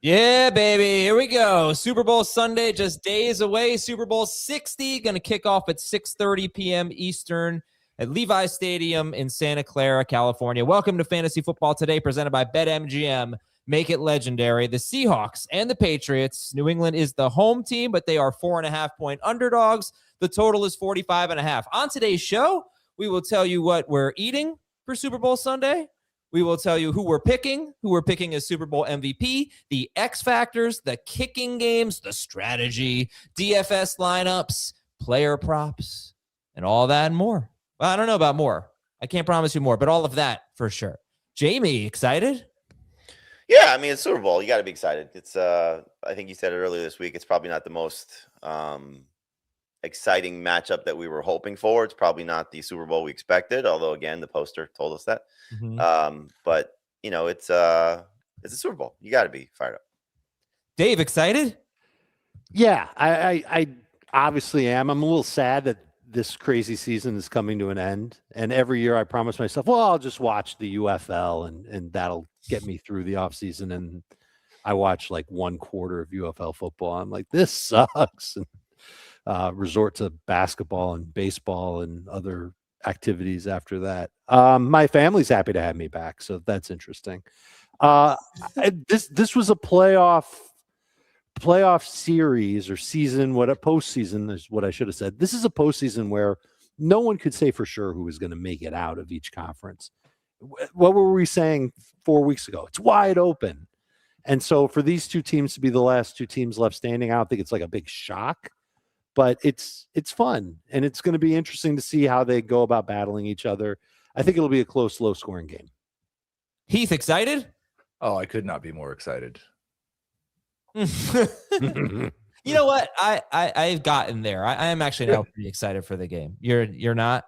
Yeah, baby. Here we go. Super Bowl Sunday, just days away. Super Bowl 60 going to kick off at 6:30 p.m. Eastern at Levi Stadium in Santa Clara, California. Welcome to Fantasy Football Today, presented by BetMGM. Make it legendary. The Seahawks and the Patriots. New England is the home team, but they are 4.5-point underdogs. The total is 45.5. On today's show, we will tell you what we're eating for Super Bowl Sunday. We will tell you who we're picking as Super Bowl MVP, the X factors, the kicking games, the strategy, DFS lineups, player props, and all that and more. Well, I don't know about more. I can't promise you more, but all of that for sure. Jamie, excited? Yeah, I mean, it's Super Bowl. You got to be excited. It's I think you said it earlier this week. It's probably not the most exciting matchup that we were hoping for. It's probably not the Super Bowl we expected, although again, the poster told us that. But you know, it's a Super Bowl. You got to be fired up. Dave, excited? Yeah, I obviously am. I'm a little sad that this crazy season is coming to an end. And every year I promise myself, well, I'll just watch the UFL and that'll get me through the offseason. And I watch like 1/4 of UFL football. I'm like, this sucks. And resort to basketball and baseball and other activities after that. My family's happy to have me back, so that's interesting. This was a playoff series or season. What a postseason is what I should have said. This is a postseason where no one could say for sure who was going to make it out of each conference. What were we saying 4 weeks ago? It's wide open. And so for these two teams to be the last two teams left standing, I don't think it's like a big shock. But it's fun, and it's going to be interesting to see how they go about battling each other. I think it'll be a close, low-scoring game. Heath, excited? Oh, I could not be more excited. You know what? I've gotten there. I am actually now pretty excited for the game. You're not?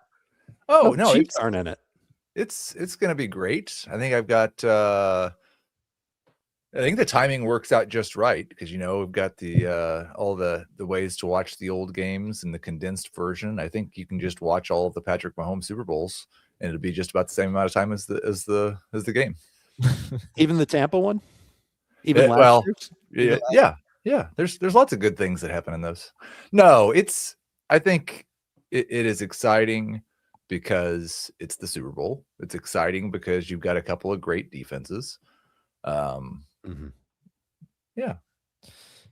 Oh, no, Chiefs aren't in it. It's going to be great. I think I've got I think the timing works out just right because, you know, we've got the all the ways to watch the old games in the condensed version. I think you can just watch all of the Patrick Mahomes Super Bowls and it'll be just about the same amount of time as the game. Even the Tampa one? Even last year's? Yeah. There's lots of good things that happen in those. No, I think it is exciting because it's the Super Bowl. It's exciting because you've got a couple of great defenses. Yeah,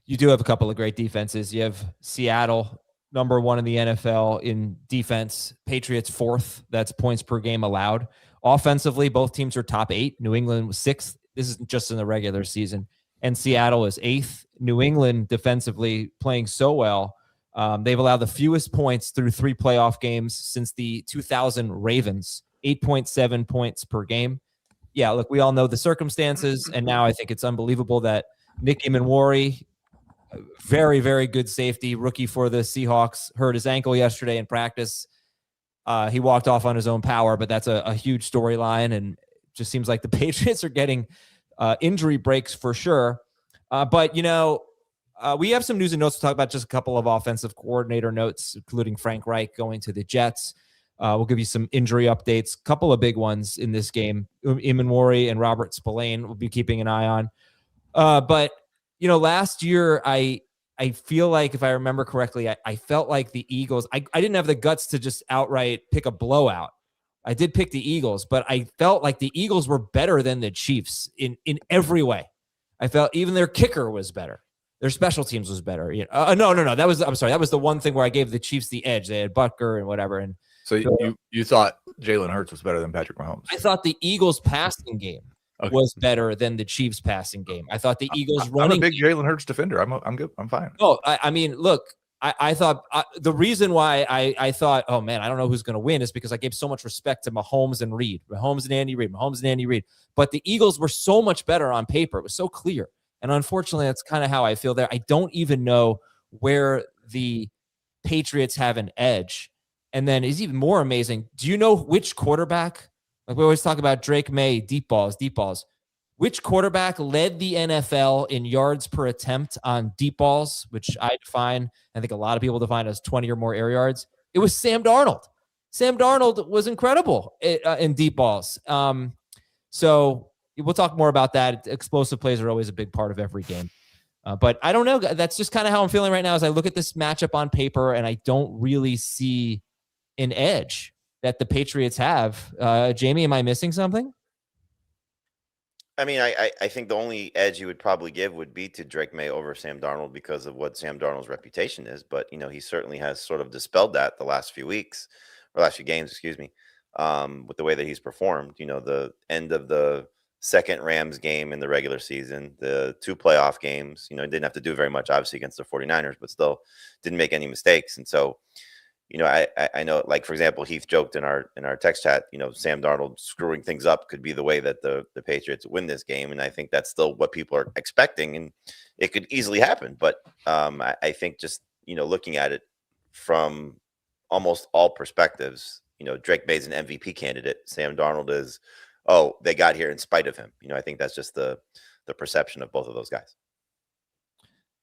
you do have a couple of great defenses. You have Seattle, number 1 in the NFL in defense. Patriots 4th. That's points per game allowed. Offensively, both teams are top 8. New England was 6th. This is just in the regular season. And Seattle is 8th. New England defensively playing so well. They've allowed the fewest points through 3 playoff games since the 2000 Ravens, 8.7 points per game. Yeah, look, we all know the circumstances, and now I think it's unbelievable that Nicky Manwari, very, very good safety, rookie for the Seahawks, hurt his ankle yesterday in practice. He walked off on his own power, but that's a huge storyline, and just seems like the Patriots are getting injury breaks for sure. But, you know, we have some news and notes to talk about, just a couple of offensive coordinator notes, including Frank Reich going to the Jets. We'll give you some injury updates, couple of big ones in this game. Imanwari and Robert Spillane will be keeping an eye on. But, you know, last year, I feel like, if I remember correctly, I felt like the Eagles, I didn't have the guts to just outright pick a blowout. I did pick the Eagles, but I felt like the Eagles were better than the Chiefs in every way. I felt even their kicker was better. Their special teams was better. No. I'm sorry. That was the one thing where I gave the Chiefs the edge. They had Butker and whatever. And so you thought Jalen Hurts was better than Patrick Mahomes? I thought the Eagles passing game was better than the Chiefs passing game. I thought the Eagles running. I'm a big Jalen Hurts defender. I'm good. I'm fine. Oh, I mean, look, I thought the reason why I thought, oh man, I don't know who's going to win is because I gave so much respect to Mahomes and Andy Reid. But the Eagles were so much better on paper. It was so clear. And unfortunately, that's kind of how I feel there. I don't even know where the Patriots have an edge. And then it's even more amazing. Do you know which quarterback? Like we always talk about Drake May, deep balls. Which quarterback led the NFL in yards per attempt on deep balls, which I think a lot of people define as 20 or more air yards? It was Sam Darnold. Sam Darnold was incredible in deep balls. So we'll talk more about that. Explosive plays are always a big part of every game. But I don't know. That's just kind of how I'm feeling right now as I look at this matchup on paper, and I don't really see an edge that the Patriots have. Jamie, am I missing something? I mean, I think the only edge you would probably give would be to Drake May over Sam Darnold because of what Sam Darnold's reputation is. But, he certainly has sort of dispelled that the last few weeks, or last few games, excuse me, with the way that he's performed. The end of the second Rams game in the regular season, the 2 playoff games, didn't have to do very much, obviously, against the 49ers, but still didn't make any mistakes. And so, I know, like, for example, Heath joked in our text chat, Sam Darnold screwing things up could be the way that the Patriots win this game. And I think that's still what people are expecting, and it could easily happen. But I think just, looking at it from almost all perspectives, Drake May's an MVP candidate. Sam Darnold is, they got here in spite of him. I think that's just the perception of both of those guys.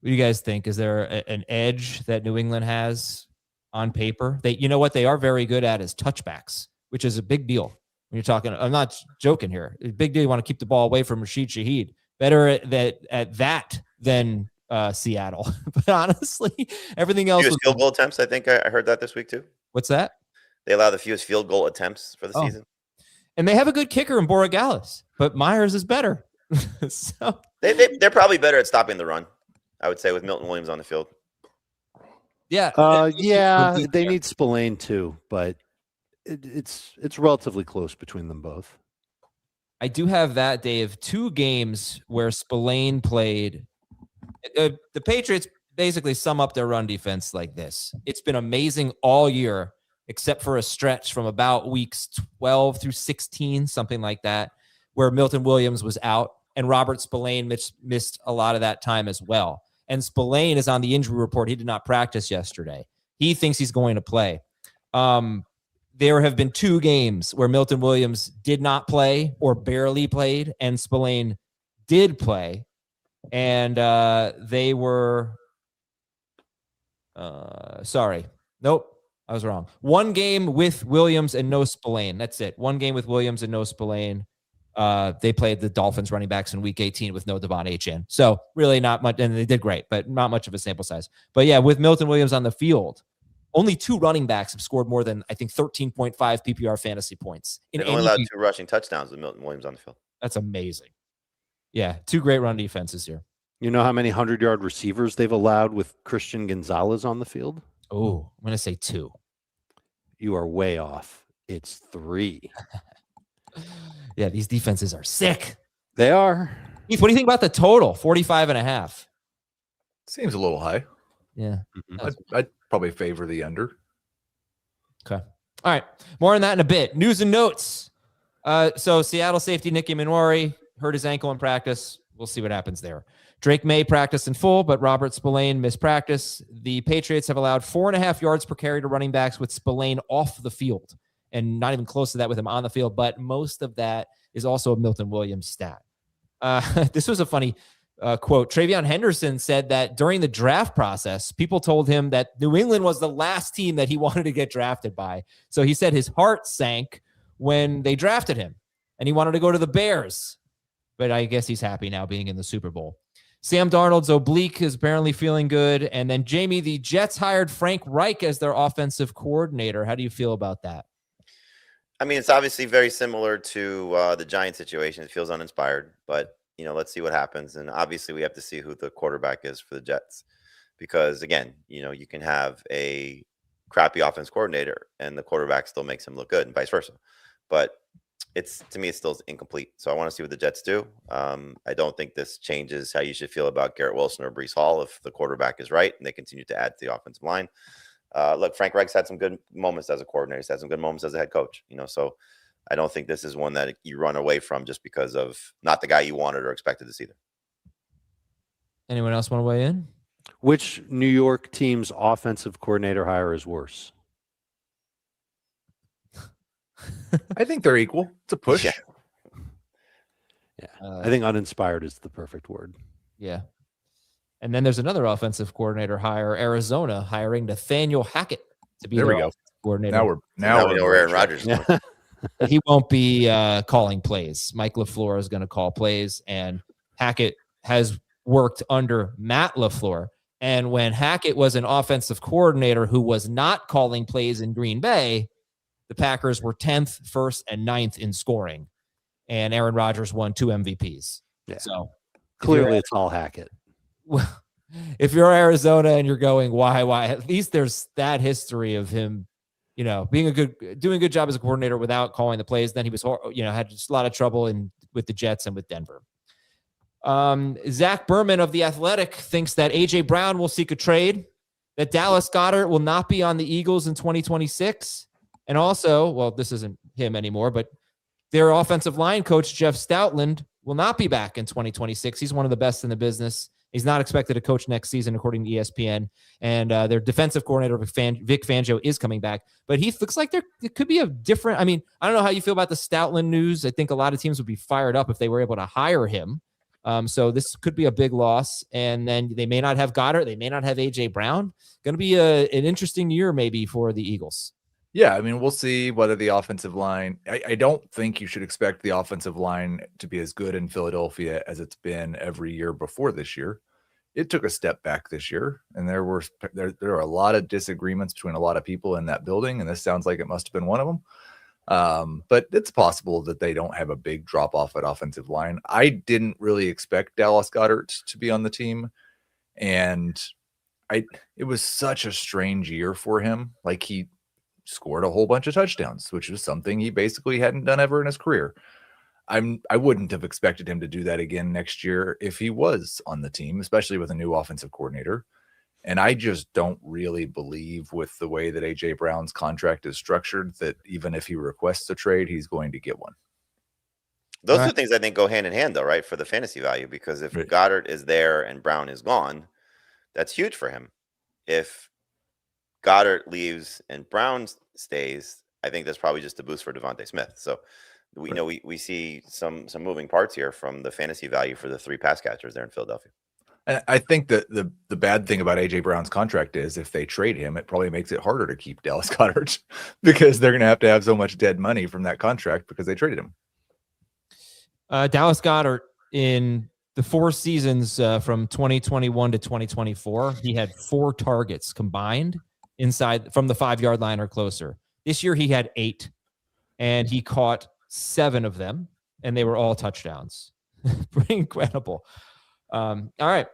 What do you guys think? Is there an edge that New England has on paper? What they are very good at is touchbacks, which is a big deal. When you're talking, I'm not joking here. A big deal. You want to keep the ball away from Rashid Shaheed. Better at that than Seattle. But honestly, everything else. Fewest field goal attempts. I think I heard that this week too. What's that? They allow the fewest field goal attempts for the season. And they have a good kicker in Borregales, but Myers is better. So they're probably better at stopping the run, I would say, with Milton Williams on the field. Yeah. They need Spillane too, but it's relatively close between them both. I do have that, Dave, 2 games where Spillane played. The Patriots basically sum up their run defense like this. It's been amazing all year, except for a stretch from about weeks 12 through 16, something like that, where Milton Williams was out and Robert Spillane missed a lot of that time as well. And Spillane is on the injury report. He did not practice yesterday. He thinks he's going to play. There have been 2 games where Milton Williams did not play or barely played, and Spillane did play. And they were sorry. Nope, I was wrong. 1 game with Williams and no Spillane. That's it. 1 game with Williams and no Spillane. They played the Dolphins running backs in week 18 with no Devon Achane. So really not much, and they did great, but not much of a sample size. But yeah, with Milton Williams on the field, only 2 running backs have scored more than, I think, 13.5 PPR fantasy points. They only allowed 2 rushing touchdowns with Milton Williams on the field. That's amazing. Yeah, 2 great run defenses here. You know how many 100-yard receivers they've allowed with Christian Gonzalez on the field? Oh, I'm going to say 2. You are way off. It's 3. Yeah, these defenses are sick. They are. Heath, what do you think about the total? 45.5. Seems a little high. Yeah. I'd probably favor the under. Okay. All right. More on that in a bit. News and notes. So Seattle safety Nicky Minori hurt his ankle in practice. We'll see what happens there. Drake May practiced in full, but Robert Spillane missed practice. The Patriots have allowed 4.5 yards per carry to running backs with Spillane off the field, and not even close to that with him on the field. But most of that is also a Milton Williams stat. This was a funny quote. Travion Henderson said that during the draft process, people told him that New England was the last team that he wanted to get drafted by. So he said his heart sank when they drafted him, and he wanted to go to the Bears. But I guess he's happy now being in the Super Bowl. Sam Darnold's oblique is apparently feeling good. And then, Jamie, the Jets hired Frank Reich as their offensive coordinator. How do you feel about that? I mean, it's obviously very similar to the Giants situation. It feels uninspired, but, let's see what happens. And obviously we have to see who the quarterback is for the Jets, because again, you can have a crappy offense coordinator and the quarterback still makes him look good and vice versa. But to me, it's still incomplete. So I want to see what the Jets do. I don't think this changes how you should feel about Garrett Wilson or Breece Hall if the quarterback is right and they continue to add to the offensive line. Look, Frank Reich's had some good moments as a coordinator. He's had some good moments as a head coach, so I don't think this is one that you run away from just because of not the guy you wanted or expected to see there. Anyone else want to weigh in? Which New York team's offensive coordinator hire is worse? I think they're equal. It's a push. Yeah. I think uninspired is the perfect word. Yeah. And then there's another offensive coordinator hire, Arizona, hiring Nathaniel Hackett to be their offensive coordinator. Now we know where Aaron Rodgers is going. he won't be calling plays. Mike LaFleur is going to call plays, and Hackett has worked under Matt LaFleur. And when Hackett was an offensive coordinator who was not calling plays in Green Bay, the Packers were 10th, 1st, and 9th in scoring. And Aaron Rodgers won 2 MVPs. Yeah. So clearly it's all Hackett. Well, if you're Arizona and you're going, why? At least there's that history of him, doing a good job as a coordinator without calling the plays. Then he was, had just a lot of trouble with the Jets and with Denver. Zach Berman of The Athletic thinks that A.J. Brown will seek a trade, that Dallas Goedert will not be on the Eagles in 2026. And also, well, this isn't him anymore, but their offensive line coach, Jeff Stoutland, will not be back in 2026. He's one of the best in the business. He's not expected to coach next season, according to ESPN. And their defensive coordinator, Vic Fangio, is coming back. But he looks like there could be a different... I mean, I don't know how you feel about the Stoutland news. I think a lot of teams would be fired up if they were able to hire him. So this could be a big loss. And then they may not have Goddard. They may not have A.J. Brown. Going to be an interesting year maybe for the Eagles. Yeah, I mean, we'll see whether the offensive line... I don't think you should expect the offensive line to be as good in Philadelphia as it's been every year before this year. It took a step back this year, and there are a lot of disagreements between a lot of people in that building, and this sounds like it must have been one of them. But it's possible that they don't have a big drop-off at offensive line. I didn't really expect Dallas Goedert to be on the team, and it was such a strange year for him. Like, he scored a whole bunch of touchdowns, which was something he basically hadn't done ever in his career. I wouldn't have expected him to do that again next year if he was on the team, especially with a new offensive coordinator. And I just don't really believe, with the way that A.J. Brown's contract is structured, that even if he requests a trade, he's going to get one. Those two things I think go hand in hand, though, right, for the fantasy value, because if Goddard is there and Brown is gone, that's huge for him. If Goddard leaves and Brown stays, I think that's probably just a boost for Devontae Smith. So we see some moving parts here from the fantasy value for the 3 pass catchers there in Philadelphia. And I think that the bad thing about A.J. Brown's contract is if they trade him, it probably makes it harder to keep Dallas Goedert because they're going to have so much dead money from that contract because they traded him. Dallas Goedert, in the 4 seasons from 2021 to 2024, he had 4 targets combined inside from the 5-yard line or closer. This year he had 8, and he caught 7 of them, and they were all touchdowns. Pretty incredible. All right,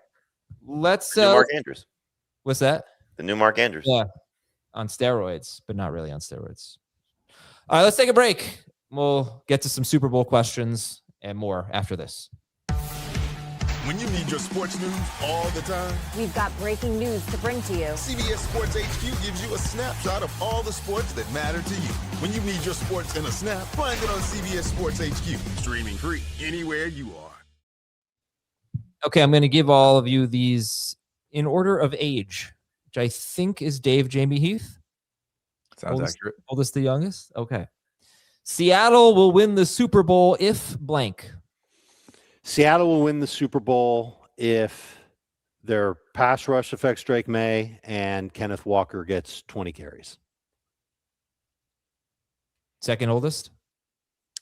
let's. The new Mark Andrews. What's that? The new Mark Andrews. Yeah, on steroids, but not really on steroids. All right, let's take a break. We'll get to some Super Bowl questions and more after this. When you need your sports news all the time, we've got breaking news to bring to you. CBS Sports HQ gives you a snapshot of all the sports that matter to you. When you need your sports in a snap, find it on CBS Sports HQ, streaming free anywhere you are. Okay, I'm going to give all of you these in order of age, which I think is Dave Jamie Heath. Sounds accurate. Oldest to youngest? Okay. Seattle will win the Super Bowl if blank. Seattle will win the Super Bowl if their pass rush affects Drake May and Kenneth Walker gets 20 carries. Second oldest?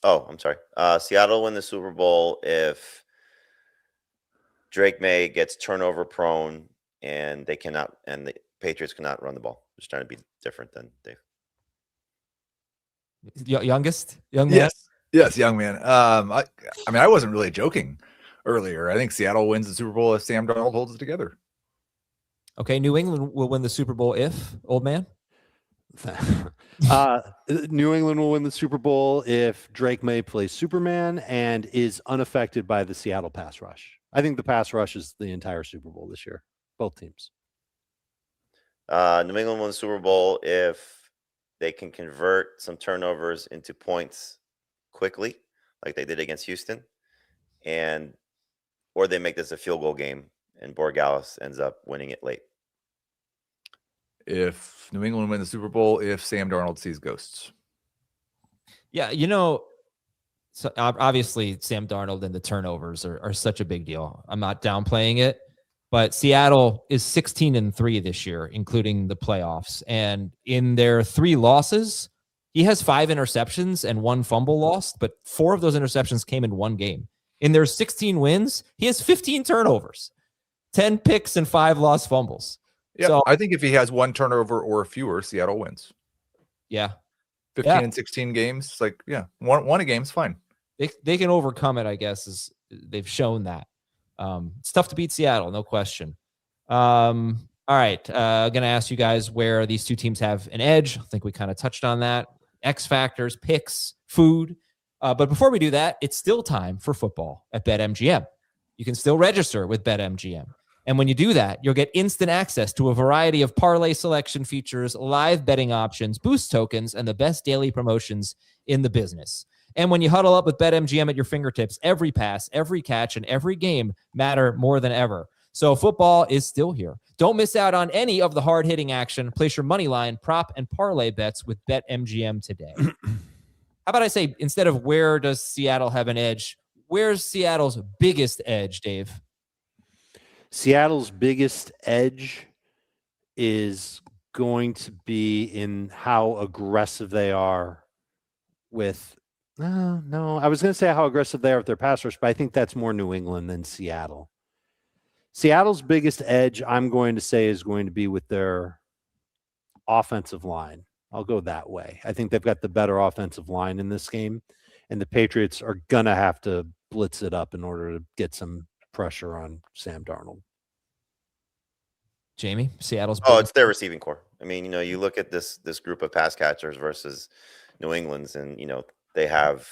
Oh, I'm sorry. Seattle will win the Super Bowl if Drake May gets turnover prone and the Patriots cannot run the ball. Just trying to be different than Dave. Youngest? Young man? Yes, young man. I mean, I wasn't really joking earlier. I think Seattle wins the Super Bowl if Sam Darnold holds it together. Okay, New England will win the Super Bowl if, old man? New England will win the Super Bowl if Drake May plays Superman and is unaffected by the Seattle pass rush. I think the pass rush is the entire Super Bowl this year, both teams. New England won the Super Bowl if they can convert some turnovers into points quickly, like they did against Houston, or they make this a field goal game and Borregales ends up winning it late. If New England win the Super Bowl, if Sam Darnold sees ghosts. Yeah, so obviously Sam Darnold and the turnovers are such a big deal. I'm not downplaying it, but Seattle is 16-3 this year, including the playoffs. And in their 3 losses, He has 5 interceptions and 1 fumble lost, but 4 of those interceptions came in one game. In their 16 wins, he has 15 turnovers, 10 picks, and 5 lost fumbles. Yeah, So, I think if he has 1 turnover or fewer, Seattle wins. yeah. 15 and 16 games, it's like, yeah, one a game's fine. They can overcome it, I guess, they've shown that. It's tough to beat Seattle, no question. All right. I'm going to ask you guys where these two teams have an edge. I think we kind of touched on that. X factors, picks, food. But before we do that, it's still time for football at BetMGM. You can still register with BetMGM. And when you do that, you'll get instant access to a variety of parlay selection features, live betting options, boost tokens, and the best daily promotions in the business. And when you huddle up with BetMGM at your fingertips, every pass, every catch, and every game matter more than ever. So football is still here. Don't miss out on any of the hard-hitting action. Place your money line, prop, and parlay bets with BetMGM today. How about I say, instead of where does Seattle have an edge, where's Seattle's biggest edge, Dave? Seattle's biggest edge is going to be in how aggressive they are with no, I was going to say how aggressive they are with their pass rush, but I think that's more New England than Seattle. Seattle's biggest edge, I'm going to say, is going to be with their offensive line. I'll go that way. I think they've got the better offensive line in this game, and the Patriots are going to have to blitz it up in order to get some pressure on Sam Darnold. Jamie, Seattle's Oh, it's their receiving core. I mean, you look at this group of pass catchers versus New England's, and they have,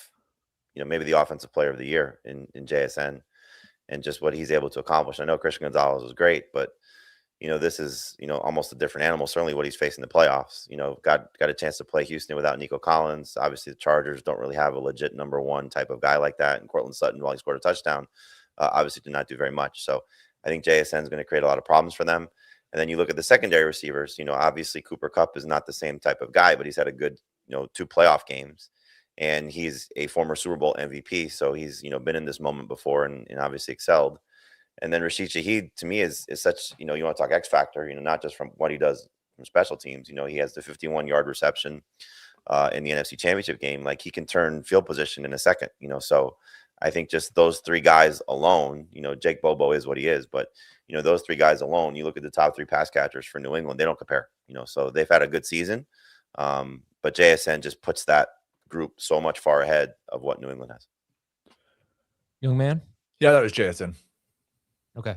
maybe the offensive player of the year in JSN, and just what he's able to accomplish. I know Christian Gonzalez was great, but this is almost a different animal. Certainly, what he's facing in the playoffs. Got a chance to play Houston without Nico Collins. Obviously, the Chargers don't really have a legit number one type of guy like that. And Cortland Sutton, while he scored a touchdown, obviously did not do very much. So I think JSN is going to create a lot of problems for them. And then you look at the secondary receivers. Obviously Cooper Kupp is not the same type of guy, but he's had a good 2 playoff games. And he's a former Super Bowl MVP, so he's been in this moment before and obviously excelled. And then Rashid Shaheed, to me, is such you want to talk X factor, not just from what he does from special teams. He has the 51-yard reception in the NFC Championship game. Like, he can turn field position in a second. So I think just those 3 guys alone. Jake Bobo is what he is, but those 3 guys alone. You look at the top 3 pass catchers for New England; they don't compare. So they've had a good season, but JSN just puts that group so much far ahead of what New England has. Young man? Yeah, that was JSN. Okay.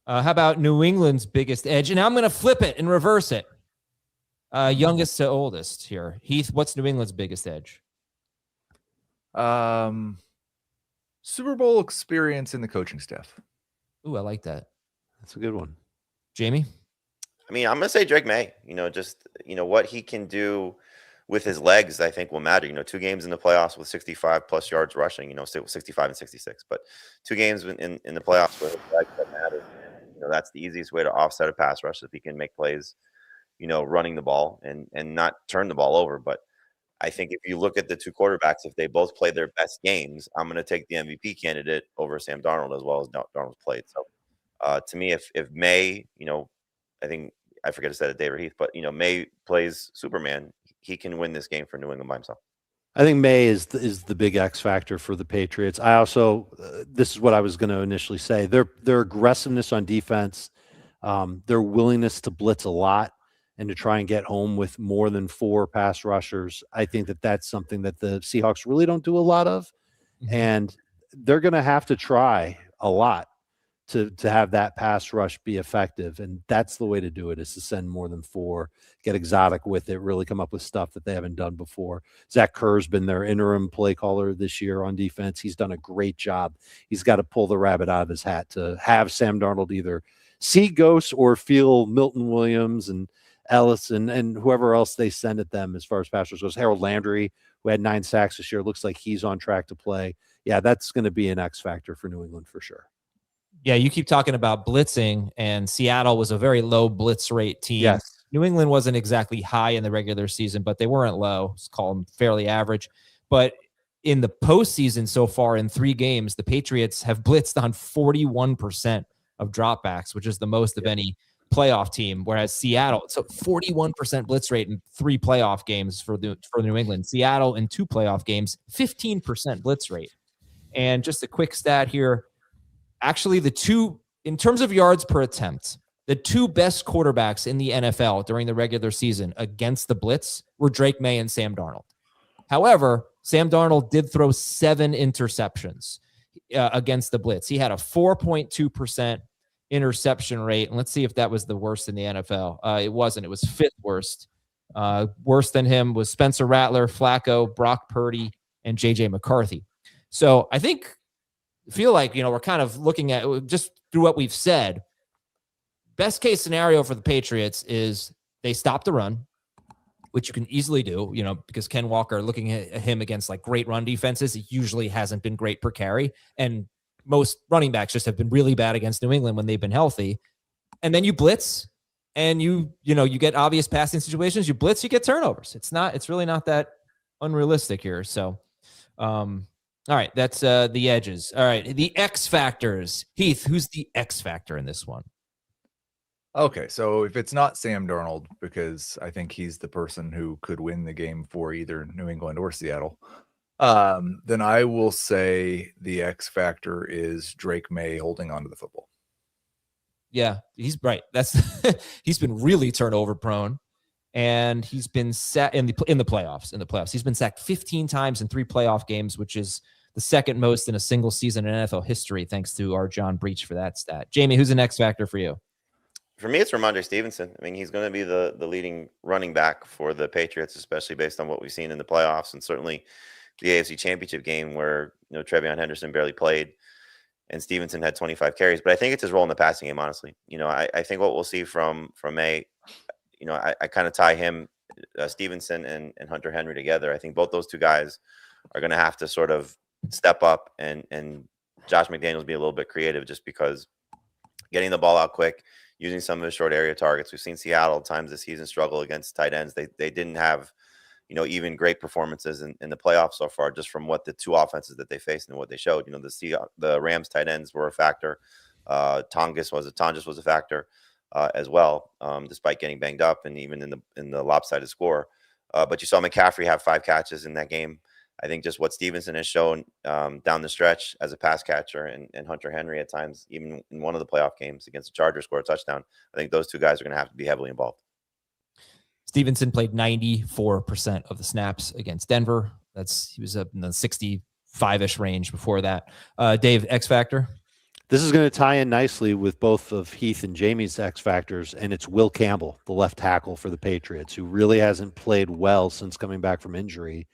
How about New England's biggest edge? And I'm going to flip it and reverse it. Youngest to oldest here. Heath, what's New England's biggest edge? Super Bowl experience in the coaching staff. Ooh, I like that. That's a good one. Jamie? I mean, I'm going to say Drake May. What he can do with his legs, I think will matter. 2 games in the playoffs with 65 plus yards rushing, 65 and 66, but 2 games in the playoffs with his legs that matter. That's the easiest way to offset a pass rush if he can make plays, running the ball and not turn the ball over. But I think if you look at the 2 quarterbacks, if they both play their best games, I'm going to take the MVP candidate over Sam Darnold as well as Darnold's played. So to me, if May, I think I forget to say it, Dave or Heath, but May plays Superman, he can win this game for New England by himself. I think May is the big X factor for the Patriots. I also, this is what I was going to initially say. Their aggressiveness on defense, their willingness to blitz a lot and to try and get home with more than 4 pass rushers. I think that's something that the Seahawks really don't do a lot of, and they're going to have to try a lot to have that pass rush be effective. And that's the way to do it, is to send more than 4, get exotic with it, really come up with stuff that they haven't done before. Zach Kerr's been their interim play caller this year on defense. He's done a great job. He's got to pull the rabbit out of his hat to have Sam Darnold either see ghosts or feel Milton Williams and Ellis and whoever else they send at them as far as pass rush goes. Harold Landry, who had 9 sacks this year, looks like he's on track to play. Yeah, that's going to be an X factor for New England for sure. Yeah, you keep talking about blitzing, and Seattle was a very low blitz rate team. Yes. New England wasn't exactly high in the regular season, but they weren't low. Let's call them fairly average. But in the postseason so far, in 3 games, the Patriots have blitzed on 41% of dropbacks, which is the most of any playoff team, whereas Seattle, so 41% blitz rate in 3 playoff games for New England. Seattle in 2 playoff games, 15% blitz rate. And just a quick stat here, actually in terms of yards per attempt, the 2 best quarterbacks in the NFL during the regular season against the blitz were Drake May and Sam Darnold. However, Sam Darnold did throw 7 interceptions against the blitz. He had a 4.2% interception rate. And let's see if that was the worst in the NFL. It wasn't. It was 5th worst. Worse than him was Spencer Rattler, Flacco, Brock Purdy, and J.J. McCarthy. So I feel like, we're kind of looking at, just through what we've said, best case scenario for the Patriots is they stop the run, which you can easily do, because Ken Walker, looking at him against like great run defenses, he usually hasn't been great per carry. And most running backs just have been really bad against New England when they've been healthy. And then you blitz and you get obvious passing situations, you blitz, you get turnovers. It's really not that unrealistic here. So, all right, that's the edges. All right, the X factors. Heath, who's the X factor in this one? Okay, so if it's not Sam Darnold, because I think he's the person who could win the game for either New England or Seattle, then I will say the X factor is Drake May holding onto the football. Yeah, he's right. He's been really turnover prone, and he's been set in the playoffs. He's been sacked 15 times in 3 playoff games, which is the 2nd most in a single season in NFL history, thanks to our John Breach for that stat. Jamie, who's the X factor for you? For me, it's Ramondre Stevenson. I mean, he's going to be the leading running back for the Patriots, especially based on what we've seen in the playoffs, and certainly the AFC Championship game where Trevion Henderson barely played and Stevenson had 25 carries. But I think it's his role in the passing game, honestly. I think what we'll see from May, I kind of tie him, Stevenson and Hunter Henry together. I think both those 2 guys are going to have to sort of step up, and Josh McDaniels be a little bit creative, just because getting the ball out quick, using some of his short area targets. We've seen Seattle at times this season struggle against tight ends. They didn't have, even great performances in the playoffs so far, just from what the 2 offenses that they faced and what they showed. The Rams tight ends were a factor. Tonjes was a factor as well, despite getting banged up and even in the lopsided score. But you saw McCaffrey have 5 catches in that game. I think just what Stevenson has shown down the stretch as a pass catcher, and Hunter Henry at times, even in one of the playoff games against the Chargers, scored a touchdown. I think those 2 guys are going to have to be heavily involved. Stevenson played 94% of the snaps against Denver. He was up in the 65-ish range before that. Dave, X factor? This is going to tie in nicely with both of Heath and Jamie's X factors, and it's Will Campbell, the left tackle for the Patriots, who really hasn't played well since coming back from injury.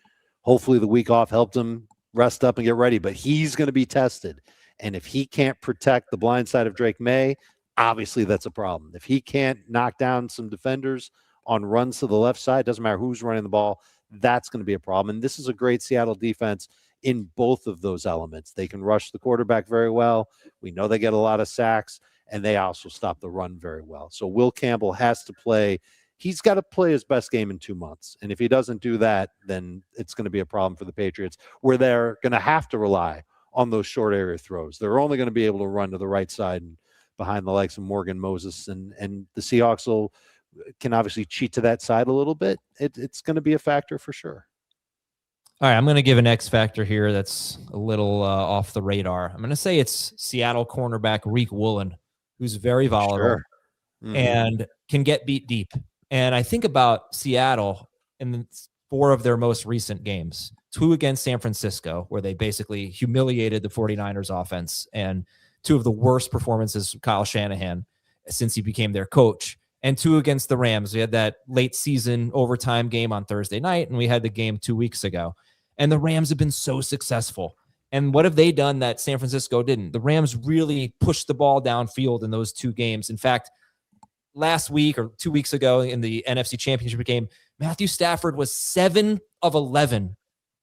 Hopefully the week off helped him rest up and get ready, but he's going to be tested. And if he can't protect the blind side of Drake May, obviously that's a problem. If he can't knock down some defenders on runs to the left side, doesn't matter who's running the ball, that's going to be a problem. And this is a great Seattle defense in both of those elements. They can rush the quarterback very well. We know they get a lot of sacks, and they also stop the run very well. So Will Campbell has to play. He's got to play his best game in 2 months. And if he doesn't do that, then it's going to be a problem for the Patriots, where they're going to have to rely on those short area throws. They're only going to be able to run to the right side and behind the likes of Morgan Moses. And the Seahawks can obviously cheat to that side a little bit. It's going to be a factor for sure. All right, I'm going to give an X factor here that's a little off the radar. I'm going to say it's Seattle cornerback Reek Woolen, who's very volatile Sure. Mm-hmm. and can get beat deep. And I think about Seattle in 4 of their most recent games, 2 against San Francisco, where they basically humiliated the 49ers offense, and 2 of the worst performances of Kyle Shanahan since he became their coach, and 2 against the Rams. We had that late season overtime game on Thursday night, and we had the game 2 weeks ago. And the Rams have been so successful. And what have they done that San Francisco didn't? The Rams really pushed the ball downfield in those 2 games. In fact, last week or 2 weeks ago in the NFC Championship game, Matthew Stafford was 7 of 11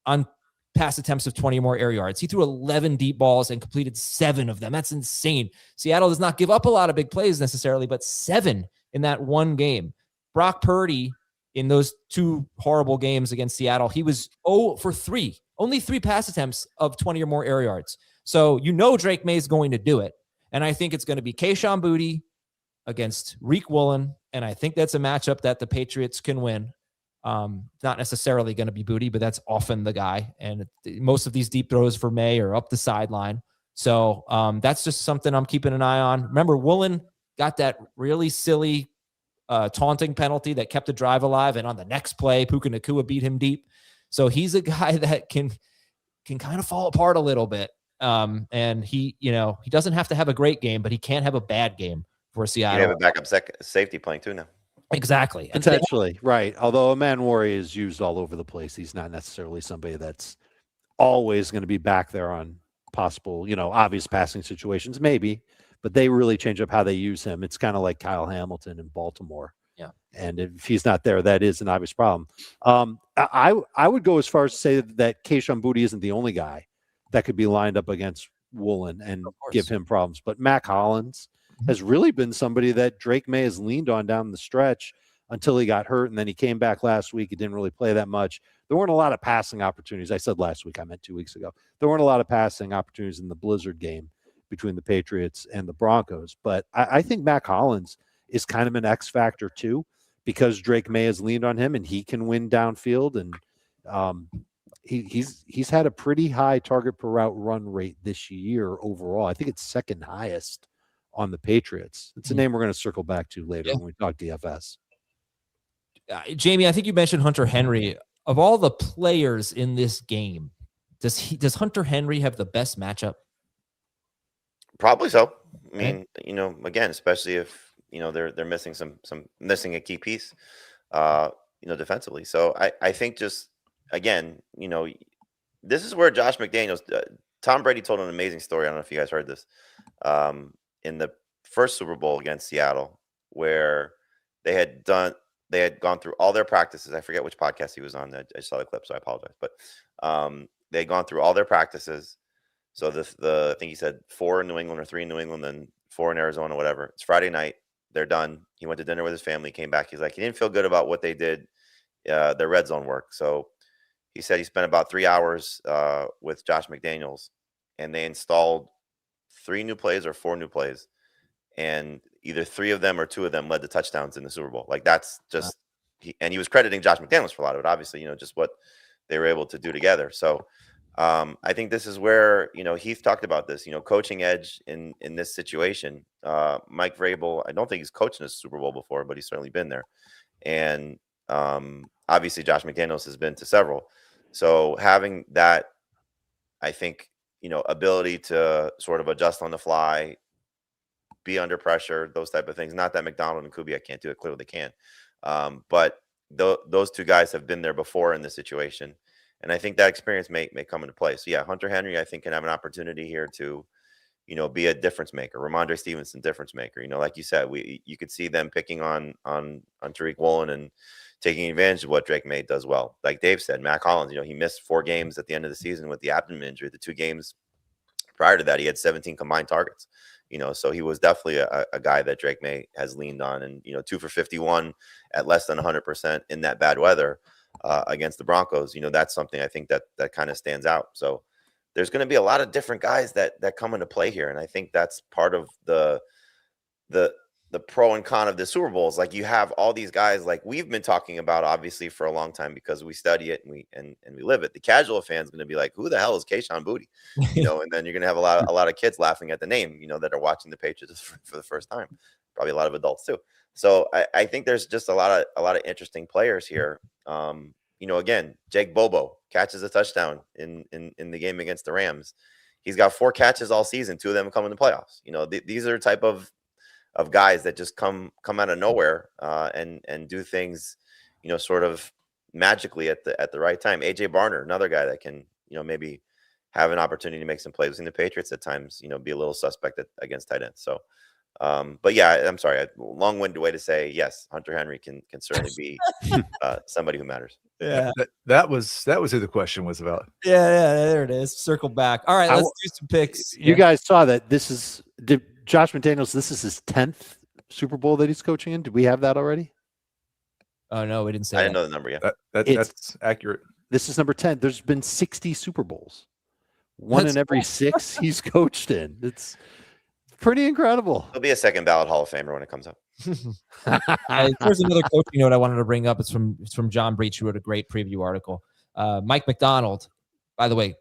on pass attempts of 20 or more air yards. He threw 11 deep balls and completed 7 of them. That's insane. Seattle does not give up a lot of big plays necessarily, but 7 in that one game. Brock Purdy, in those 2 horrible games against Seattle, he was 0 for 3, only 3 pass attempts of 20 or more air yards. So Drake May is going to do it. And I think it's going to be Kayshon Boutte, against Reek Woolen, and I think that's a matchup that the Patriots can win. Not necessarily going to be Booty, but that's often the guy. And most of these deep throws for May are up the sideline. So that's just something I'm keeping an eye on. Remember, Woolen got that really silly taunting penalty that kept the drive alive, and on the next play, Puka Nacua beat him deep. So he's a guy that can kind of fall apart a little bit. And he doesn't have to have a great game, but he can't have a bad game for Seattle. You have a backup safety playing too now. Exactly. Potentially, right. Although Amanwari is used all over the place. He's not necessarily somebody that's always going to be back there on possible, obvious passing situations, maybe, but they really change up how they use him. It's kind of like Kyle Hamilton in Baltimore. Yeah. And if he's not there, that is an obvious problem. I would go as far as to say that Kayshon Boutte isn't the only guy that could be lined up against Woolen and give him problems. But Mac Hollins has really been somebody that Drake May has leaned on down the stretch until he got hurt, and then he came back last week. He didn't really play that much. There weren't a lot of passing opportunities. I said last week, I meant 2 weeks ago. There weren't a lot of passing opportunities in the Blizzard game between the Patriots and the Broncos. But I think Mac Hollins is kind of an X factor too, because Drake May has leaned on him and he can win downfield. And he's had a pretty high target per route run rate this year overall. I think it's second highest on the Patriots. It's a name we're going to circle back to later when we talk DFS. Jamie, I think you mentioned Hunter Henry. Of all the players in this game, does Hunter Henry have the best matchup? Probably so. I mean, again, especially if they're missing missing a key piece, defensively. So I think just again, this is where Josh McDaniels, Tom Brady told an amazing story. I don't know if you guys heard this. In the first Super Bowl against Seattle, where they had gone through all their practices. I forget which podcast he was on. I saw the clip, so I apologize. But they had gone through all their practices. So I think he said 4 in New England or 3 in New England, then 4 in Arizona, whatever. It's Friday night. They're done. He went to dinner with his family, came back. He's like, he didn't feel good about what they did, their red zone work. So he said he spent about 3 hours with Josh McDaniels, and they installed 3 new plays or 4 new plays, and either 3 of them or 2 of them led to touchdowns in the Super Bowl. Like that's just, he was crediting Josh McDaniels for a lot of it, obviously, just what they were able to do together. So I think this is where, Heath talked about this, coaching edge in this situation. Mike Vrabel, I don't think he's coached in a Super Bowl before, but he's certainly been there. And obviously Josh McDaniels has been to several. So having that, I think, ability to sort of adjust on the fly, be under pressure, those type of things. Not that McDonald and Kubiak can't do it. Clearly they can. But those 2 guys have been there before in this situation. And I think that experience may come into play. So yeah, Hunter Henry, I think, can have an opportunity here to, be a difference maker. Ramondre Stevenson, difference maker. Like you said, you could see them picking on Tariq Woolen and taking advantage of what Drake May does well. Like Dave said, Mac Hollins, he missed 4 games at the end of the season with the abdomen injury. The 2 games prior to that, he had 17 combined targets. So he was definitely a guy that Drake May has leaned on, and 2 for 51 at less than 100% in that bad weather against the Broncos. That's something I think that kind of stands out. So there's going to be a lot of different guys that come into play here, and I think that's part of the pro and con of the Super Bowl. Is like you have all these guys like we've been talking about obviously for a long time because we study it and we live it. The casual fan's going to be like, who the hell is Kayshon Boutte? And then you're going to have a lot of kids laughing at the name, that are watching the Patriots for the first time. Probably a lot of adults too. So I think there's just a lot of interesting players here. Again, Jake Bobo catches a touchdown in the game against the Rams. He's got 4 catches all season. 2 of them come in the playoffs. These are the type of guys that just come out of nowhere and do things, sort of magically at the right time. AJ Barner, another guy that can, maybe have an opportunity to make some plays in the Patriots at times, be a little suspect against tight ends. So, but yeah, I'm sorry, a long-winded way to say yes, Hunter Henry can certainly be somebody who matters. Yeah, that was who the question was about. Yeah, there it is. Circle back. All right, let's do some picks. You guys saw that Josh McDaniels, this is his 10th Super Bowl that he's coaching in. Did we have that already? Oh no, we didn't say. I didn't know the number yet. That's accurate. This is number 10. There's been 60 Super Bowls. One in every 6 he's coached in. It's pretty incredible. He'll be a second ballot Hall of Famer when it comes up. There's another coaching note I wanted to bring up. It's from John Breach, who wrote a great preview article. Mike McDonald, by the way,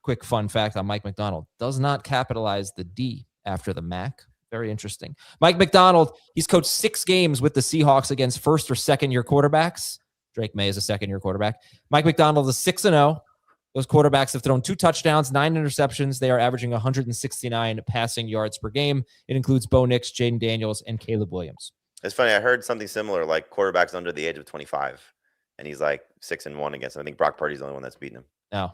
quick fun fact on Mike McDonald, does not capitalize the D after the Mac. Very interesting. Mike McDonald, he's coached 6 games with the Seahawks against first or second year quarterbacks. Drake May is a second year quarterback. Mike McDonald is 6-0. Those quarterbacks have thrown 2 touchdowns, 9 interceptions. They are averaging 169 passing yards per game. It includes Bo Nix, Jaden Daniels, and Caleb Williams. It's funny. I heard something similar, like quarterbacks under the age of 25, and he's like 6-1 against him. I think Brock Purdy's the only one that's beaten him. No.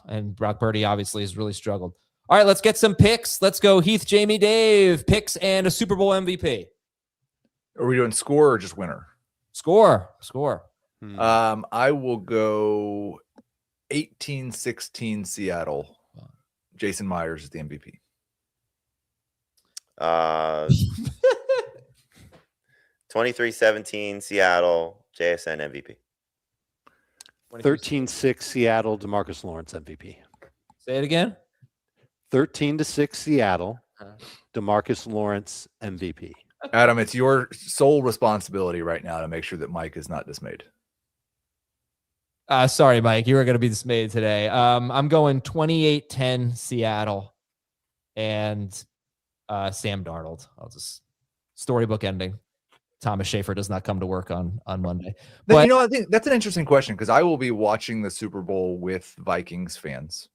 And Brock Purdy obviously has really struggled. All right, let's get some picks. Let's go Heath, Jamie, Dave. Picks and a Super Bowl MVP. Are we doing score or just winner? Score. I will go 18-16 Seattle. Jason Myers is the MVP. 23-17 Seattle, JSN MVP. 13-6 Seattle, DeMarcus Lawrence MVP. Say it again. 13-6 Seattle, DeMarcus Lawrence MVP. Adam, it's your sole responsibility right now to make sure that Mike is not dismayed. Sorry, Mike. You were going to be dismayed today. I'm going 28-10 Seattle and Sam Darnold. I'll just storybook ending. Thomas Schaefer does not come to work on Monday. But I think that's an interesting question because I will be watching the Super Bowl with Vikings fans.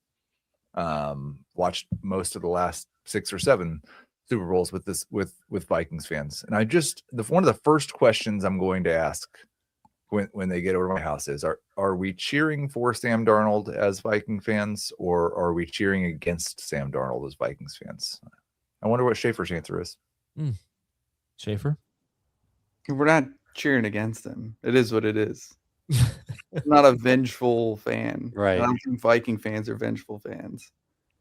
Watched most of the last 6 or 7 Super Bowls with Vikings fans, and one of the first questions I'm going to ask when they get over to my house is, are we cheering for Sam Darnold as Viking fans, or are we cheering against Sam Darnold as Vikings fans? I wonder what Schaefer's answer is. Schaefer? We're not cheering against him. It is what it is. I'm not a vengeful fan. Right. I don't think Viking fans are vengeful fans.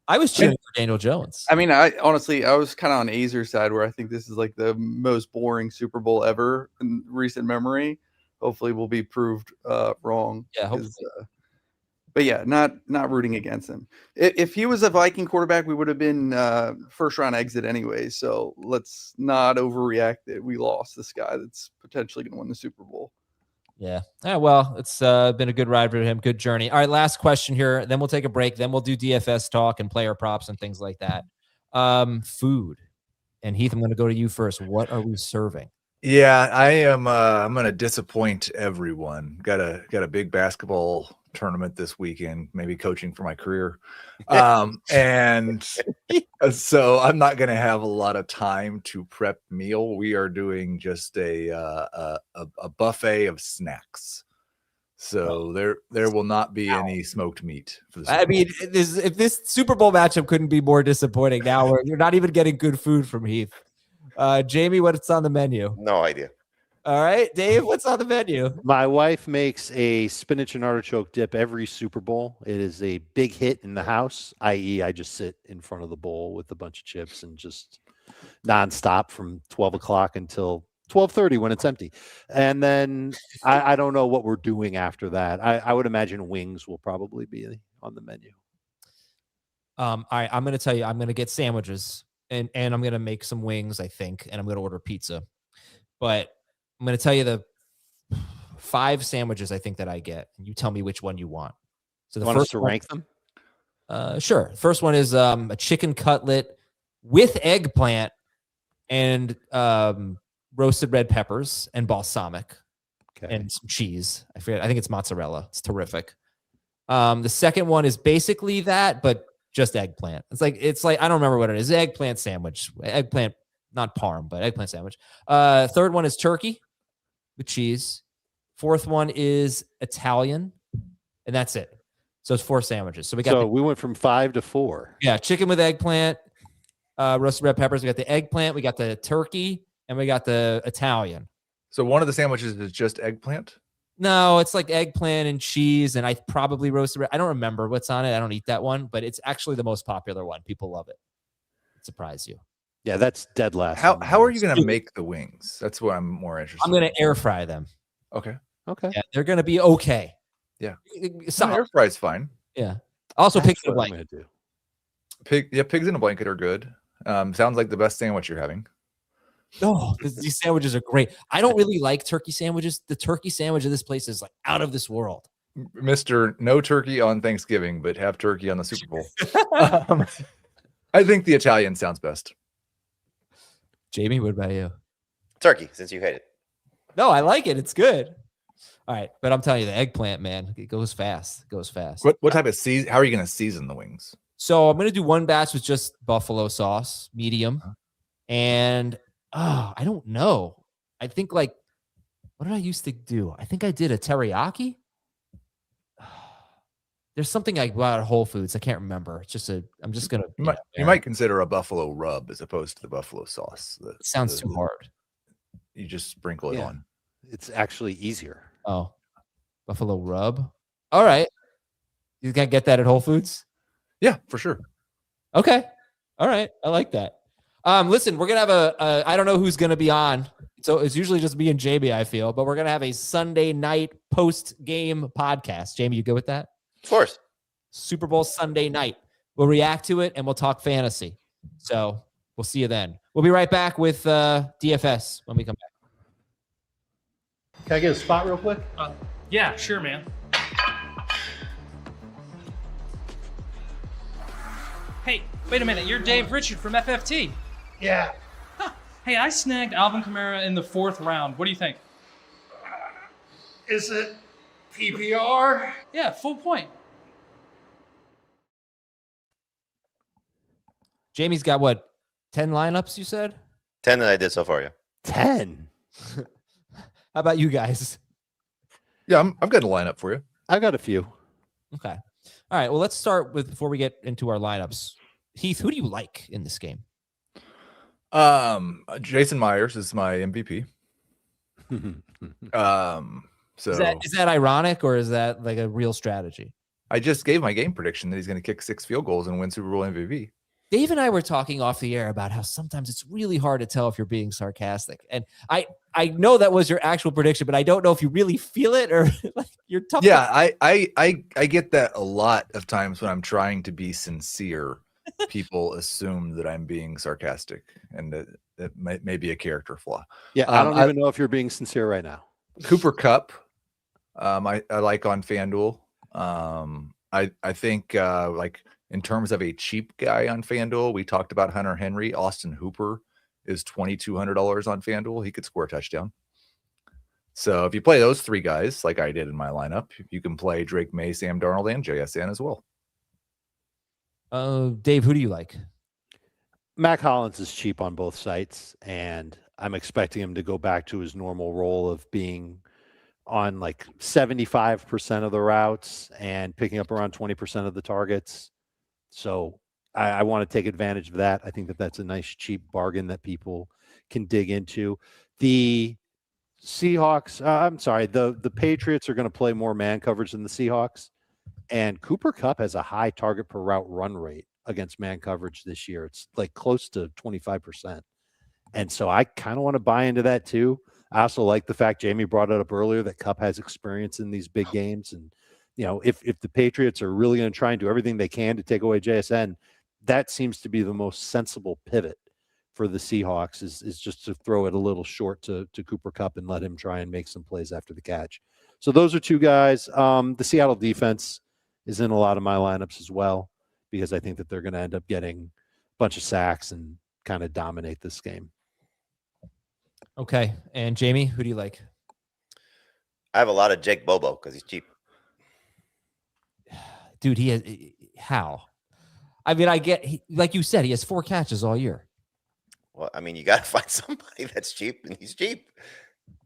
I was cheering for Daniel Jones. I mean, I was kind of on Azer's side where I think this is like the most boring Super Bowl ever in recent memory. Hopefully we'll be proved wrong. Yeah, hopefully. But yeah, not rooting against him. If he was a Viking quarterback, we would have been first round exit anyway. So let's not overreact that we lost this guy that's potentially going to win the Super Bowl. Yeah. Well, it's been a good ride for him. Good journey. All right, last question here. Then we'll take a break. Then we'll do DFS talk and player props and things like that. Food. And Heath, I'm going to go to you first. What are we serving? Yeah, I am. I'm going to disappoint everyone. Got a big basketball tournament this weekend, maybe coaching for my career. And so I'm not going to have a lot of time to prep meal. We are doing just a buffet of snacks. So there will not be any smoked meat for the Super Bowl. I mean, if this Super Bowl matchup couldn't be more disappointing now, where you're not even getting good food from Heath. Jamie, what's on the menu? No idea. All right, Dave, what's on the menu? My wife makes a spinach and artichoke dip every Super Bowl. It is a big hit in the house, i.e. I just sit in front of the bowl with a bunch of chips and just nonstop from 12 o'clock until 12:30 when it's empty. And then I don't know what we're doing after that. I would imagine wings will probably be on the menu. All right, I'm going to tell you, I'm going to get sandwiches and I'm going to make some wings, I think, and I'm going to order pizza. But I'm going to tell you the 5 sandwiches I think that I get, and you tell me which one you want. So the Want us first to one, rank them? Sure. First one is a chicken cutlet with eggplant and roasted red peppers and balsamic and some cheese. I think it's mozzarella. It's terrific. The second one is basically that, but just eggplant. It's like I don't remember what it is. Eggplant sandwich. Eggplant, not parm, but eggplant sandwich. Third one is turkey with cheese. Fourth one is Italian, and that's it. So it's 4 sandwiches. So we went from 5 to 4. Yeah, chicken with eggplant, roasted red peppers. We got the eggplant, we got the turkey, and we got the Italian. So one of the sandwiches is just eggplant? No, it's like eggplant and cheese, and I probably roasted red. I don't remember what's on it. I don't eat that one, but it's actually the most popular one. People love it. It'd surprise you. Yeah, that's dead last. How are you going to make the wings? That's what I'm more interested I'm going to air fry them. Okay. Yeah, they're going to be okay. Yeah. Solid. Air fry's fine. Yeah. Also, pick the what I'm white. gonna do. Pigs in a blanket are good. Sounds like the best sandwich you're having. Oh, these sandwiches are great. I don't really like turkey sandwiches. The turkey sandwich of this place is like out of this world. Mr. No turkey on Thanksgiving, but have turkey on the Super Bowl. I think the Italian sounds best. Jamie, what about you? Turkey, since you hate it. No, I like it. It's good. All right, but I'm telling you, the eggplant, man, it goes fast. It goes fast. What type of season? How are you going to season the wings? So I'm going to do one batch with just buffalo sauce, medium. And I don't know. I think what did I used to do? I think I did a teriyaki. There's something I bought at Whole Foods. I can't remember. It's just I'm just going to. You might consider a buffalo rub as opposed to the buffalo sauce. It sounds too hard. You just sprinkle it on. It's actually easier. Oh, buffalo rub. All right. You can get that at Whole Foods? Yeah, for sure. Okay. All right. I like that. Listen, we're going to have I don't know who's going to be on. So it's usually just me and Jamie, I feel, but we're going to have a Sunday night post-game podcast. Jamie, you good with that? Of course. Super Bowl Sunday night. We'll react to it and we'll talk fantasy. So we'll see you then. We'll be right back with DFS when we come back. Can I get a spot real quick? Yeah, sure, man. Hey, wait a minute. You're Dave Richard from FFT. Yeah. Huh. Hey, I snagged Alvin Kamara in the 4th round. What do you think? Is it PPR? Yeah, full point. Jamie's got what? 10 lineups, you said? 10 that I did so far, yeah. 10. How about you guys? Yeah, I've got a lineup for you. I got a few. Okay. All right. Well, let's start with before we get into our lineups. Heath, who do you like in this game? Jason Myers is my MVP. So is that ironic or is that like a real strategy? I just gave my game prediction that he's going to kick 6 field goals and win Super Bowl MVP. Dave and I were talking off the air about how sometimes it's really hard to tell if you're being sarcastic. And I know that was your actual prediction, but I don't know if you really feel it or like you're tough. Yeah, I get that a lot of times when I'm trying to be sincere. People assume that I'm being sarcastic, and that may be a character flaw. Yeah, I don't even know if you're being sincere right now. Cooper Kupp, I like on FanDuel. I think like in terms of a cheap guy on FanDuel, we talked about Hunter Henry. Austin Hooper is $2,200 on FanDuel. He could score a touchdown. So if you play those 3 guys, like I did in my lineup, you can play Drake May, Sam Darnold, and JSN as well. Dave, who do you like? Mac Hollins is cheap on both sites, and I'm expecting him to go back to his normal role of being on like 75% of the routes and picking up around 20% of the targets. So I want to take advantage of that. I think that's a nice cheap bargain that people can dig into. The Seahawks, the Patriots are going to play more man coverage than the Seahawks. And Cooper Kupp has a high target per route run rate against man coverage this year. It's like close to 25%. And so I kind of want to buy into that too. I also like the fact Jamie brought it up earlier that Kupp has experience in these big games. And, you know, if the Patriots are really going to try and do everything they can to take away JSN, that seems to be the most sensible pivot for the Seahawks is just to throw it a little short to Cooper Kupp and let him try and make some plays after the catch. So those are 2 guys. The Seattle defense is in a lot of my lineups as well, because I think that they're going to end up getting a bunch of sacks and kind of dominate this game. Okay. And Jamie, who do you like? I have a lot of Jake Bobo because he's cheap. Dude, he has how? I mean, like you said, he has 4 catches all year. Well, I mean, you got to find somebody that's cheap, and he's cheap.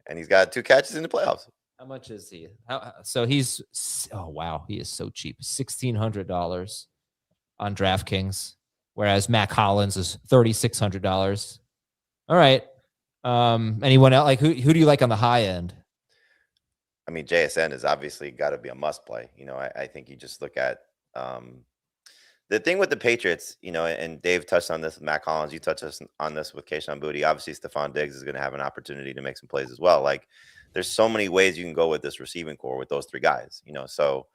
And he's got 2 catches in the playoffs. How much is he? So he's, oh, wow. He is so cheap. $1,600 on DraftKings, whereas Mac Hollins is $3,600. All right. Anyone else? Like, who do you like on the high end? I mean, JSN is obviously got to be a must play. You know, I think you just look at the thing with the Patriots, you know, and Dave touched on this with Mac Hollins. You touched on this with Kayshon Boutte. Obviously, Stephon Diggs is going to have an opportunity to make some plays as well. Like, there's so many ways you can go with this receiving core with those 3 guys, you know. So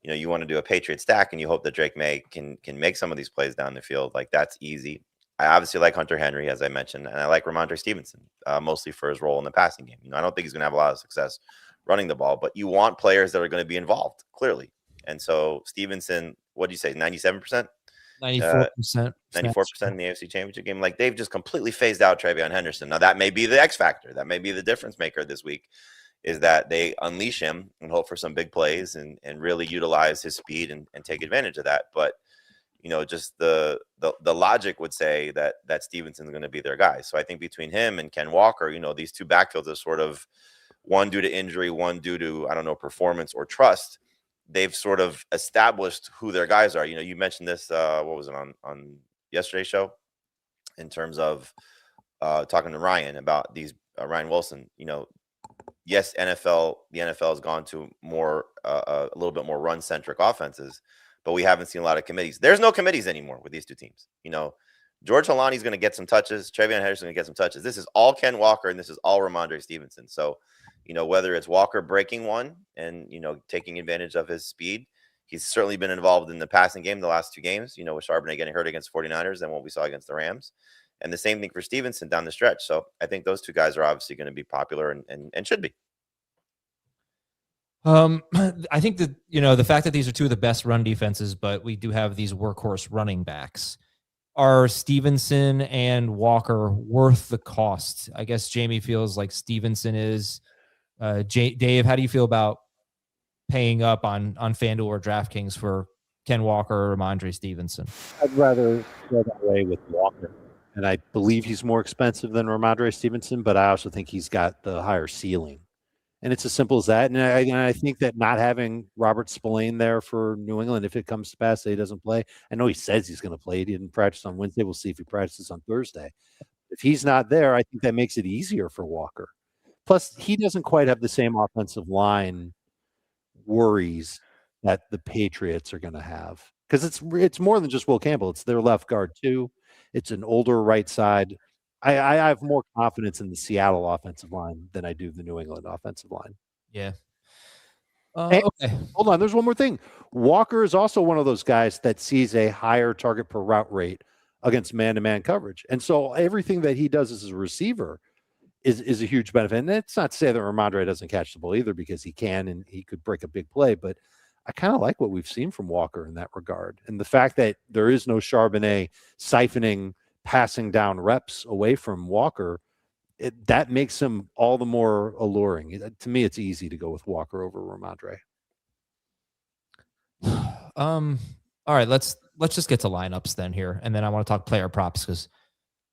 you want to do a Patriot stack and you hope that Drake May can make some of these plays down the field. Like, that's easy. I obviously like Hunter Henry, as I mentioned, and I like Ramondre Stevenson, mostly for his role in the passing game. I don't think he's going to have a lot of success running the ball, but you want players that are going to be involved, clearly. And so Stevenson, what do you say, 97%? 94%. 94% in the AFC Championship game. Like, they've just completely phased out Travion Henderson. Now, that may be the X factor. That may be the difference maker this week, is that they unleash him and hope for some big plays and really utilize his speed and take advantage of that. But, just the logic would say that Stevenson's going to be their guy. So I think between him and Ken Walker, these two backfields are sort of, one due to injury, one due to, I don't know, performance or trust. They've sort of established who their guys are. You mentioned this, what was it, on yesterday's show, in terms of talking to Ryan about these, Ryan Wilson. Yes, the NFL has gone to more, a little bit more run-centric offenses, but we haven't seen a lot of committees. There's no committees anymore with these two teams. George Holani's going to get some touches. Travion Henderson going to get some touches. This is all Ken Walker, and this is all Ramondre Stevenson. So, whether it's Walker breaking one and, taking advantage of his speed, he's certainly been involved in the passing game the last two games, with Charbonnet getting hurt against 49ers and what we saw against the Rams. And the same thing for Stevenson down the stretch. So I think those two guys are obviously going to be popular and should be. I think that, the fact that these are two of the best run defenses, but we do have these workhorse running backs. Are Stevenson and Walker worth the cost? I guess Jamie feels like Stevenson is. Dave, how do you feel about paying up on FanDuel or DraftKings for Ken Walker or Ramondre Stevenson? I'd rather go that way with Walker. And I believe he's more expensive than Ramondre Stevenson, but I also think he's got the higher ceiling. And it's as simple as that. And I think that not having Robert Spillane there for New England, if it comes to pass that he doesn't play, I know he says he's going to play. He didn't practice on Wednesday. We'll see if he practices on Thursday. If he's not there, I think that makes it easier for Walker. Plus, he doesn't quite have the same offensive line worries that the Patriots are going to have. Because it's more than just Will Campbell. It's their left guard, too. It's an older right side. I have more confidence in the Seattle offensive line than I do the New England offensive line. Yeah. Okay. Hold on. There's one more thing. Walker is also one of those guys that sees a higher target per route rate against man-to-man coverage. And so everything that he does as a receiver is a huge benefit. And it's not to say that Ramondre doesn't catch the ball either, because he can and he could break a big play. But I kind of like what we've seen from Walker in that regard. And the fact that there is no Charbonnet siphoning passing down reps away from Walker, that makes him all the more alluring. To me, it's easy to go with Walker over Ramondre. All right, let's just get to lineups then here, and then I want to talk player props because